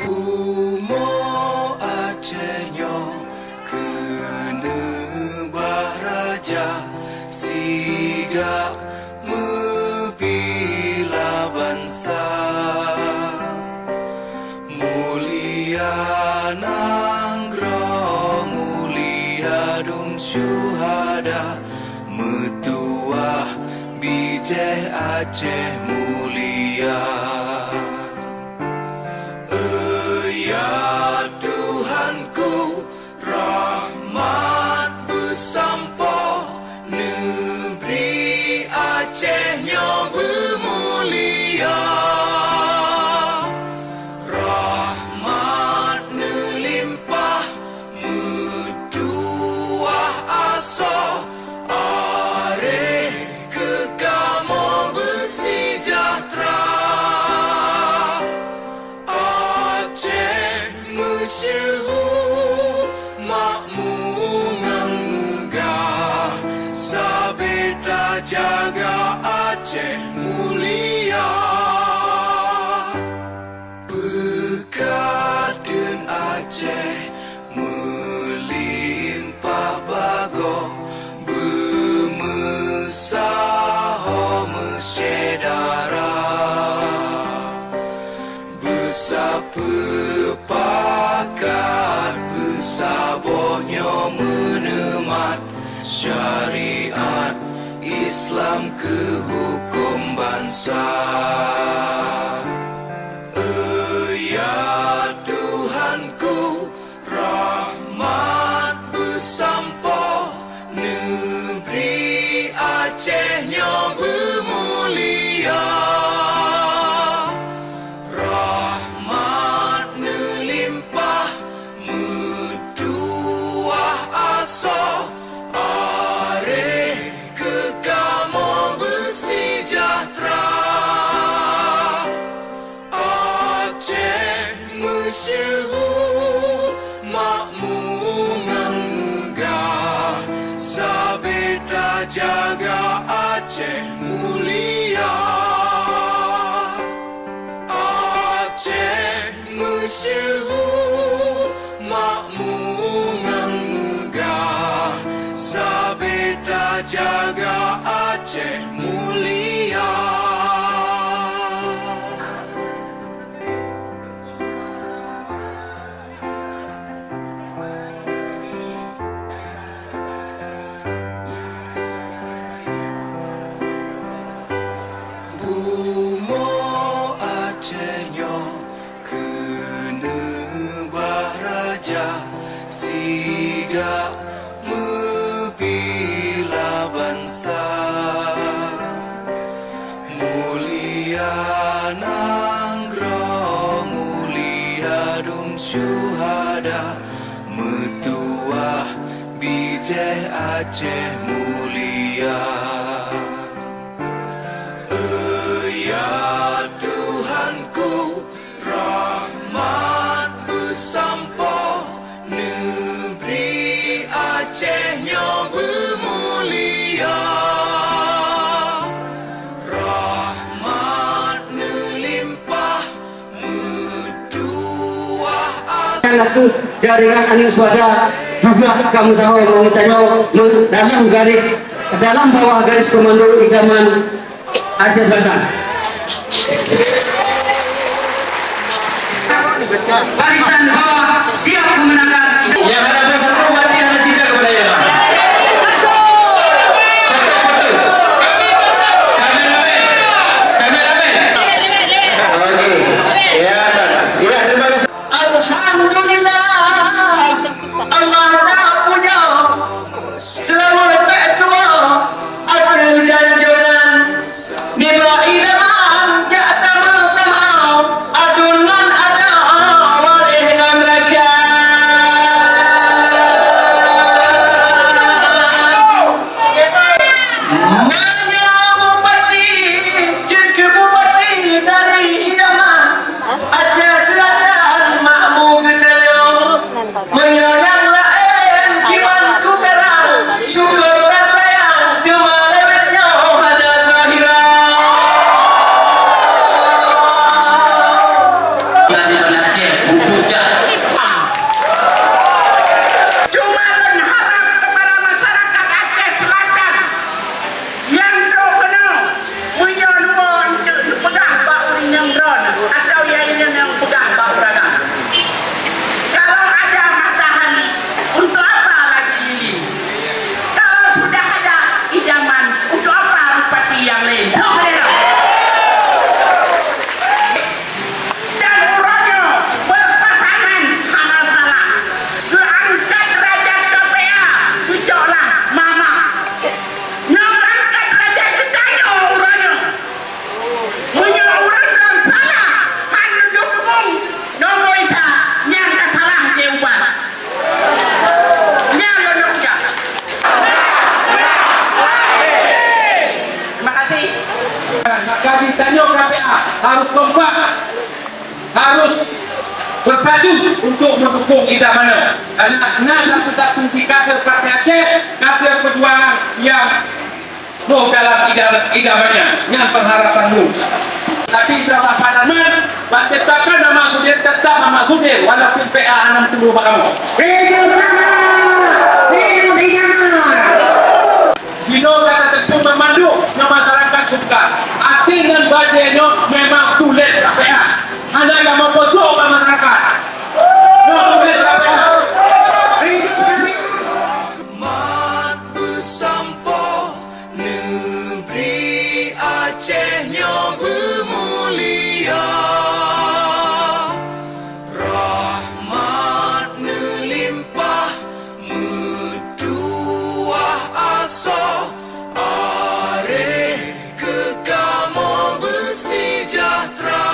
Umo Acehnya kena bahraja siga membila bangsa mulia nanggro mulia dum syuhada metuah bijih Aceh mulia. Ya Tuhanku, rahmat bersampo negeri Acehnya bermulia. Rahmat nelimpah metuah aso are kekamo bersejahtera. Masyhur makmungan megah sabeta jaga Aceh mulia. Berkat dan Aceh melimpah bago bermesah mesyedara bersepakat bersabarnya menemat syariat Islam ke hukum bangsa. Ya Tuhanku, rahmat bersampo negeri Acehnya bermulia. Masyhur makmungan megah sabeta jaga Aceh mulia. Aceh masyhur makmungan megah sabeta jaga Aceh mulia. Umo Acehnya kena bahraja siga membila bangsa mulia nanggro mulia dum syuhada metuah bijih Aceh mulia. Ya Tuhanku, rahmat bersampo negeri Acehnya bermulia. Rahmat nelimpah metuah asa. Jaringan Aning Swada juga kamu tahu yang memintanya dalam bawah garis komando idaman Aceh Selatan. Barisan bawah siap memenangkan. Yang ada satu berarti ada tiga kebenaran. Betul. Kameramen. Oke. Ya, terima kasih. Alhamdulillah. Allah tak punya. Selamat berdoa. Adil dan jodoh. 100 untuk mendukung idamannya. Karena satu-satu kader Partai Aceh, kader perjuangan yang roh dalam idamannya, yang pengharapanmu. Tapi sama Panaman, menciptakan nama Sudir tetap nama Sudir, walaupun PA 60 kamu. Dino kata tentu memandu, masyarakat suka. Atin dan bajenya memang tulis PA. Anda yang mau kosong ke masyarakat. Tulis PA. Rahmat bersampo negeri Acehnya bermulia. Rahmat melimpah metuah asa areh kekamo bersejahtera.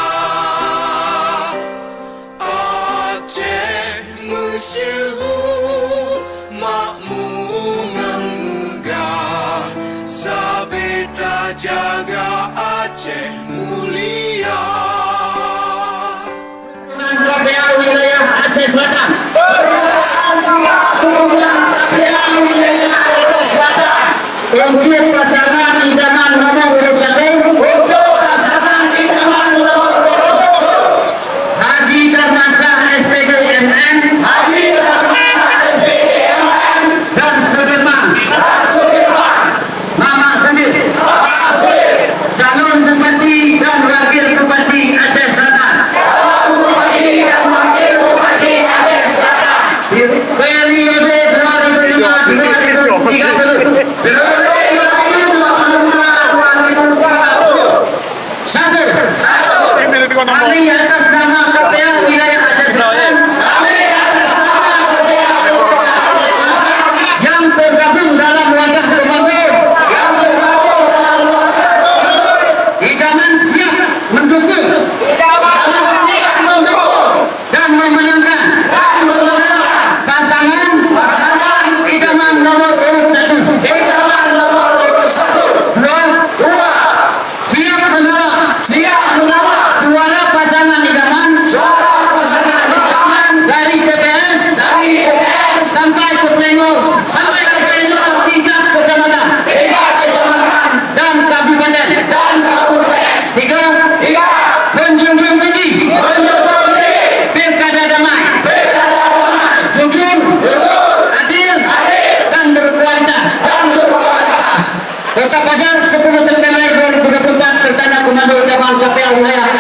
Aceh masyhur makmungan megah, sabeta jaga Aceh mulia. KPA wilayah Aceh Selatan. Untuk pasangan idaman nomor urut 1. Untuk pasangan idaman nomor urut 1. Haji Darmansyah SPG MN. Haji Darmansyah SPG MN. Dan Sudirman. Mama Sendir. Calon Bupati dan Wakil Bupati Aceh Selatan. Periode 2005-2020. Kami atas nama KPA wilayah Aceh Selatan yang tergabung dalam wadah komando idaman siap mendukung dan memenangkan pasangan idaman nomor urut 1. Dua, siap menolak suara pasangan idaman dari TPS sampai ke pleno tingkat kecamatan dan kabupaten. 3, menjunjung tinggi pilkada damai, jujur, adil, dan berkualitas. Kota Pajar 10 September 2024 tertanda komando idaman KPA wilayah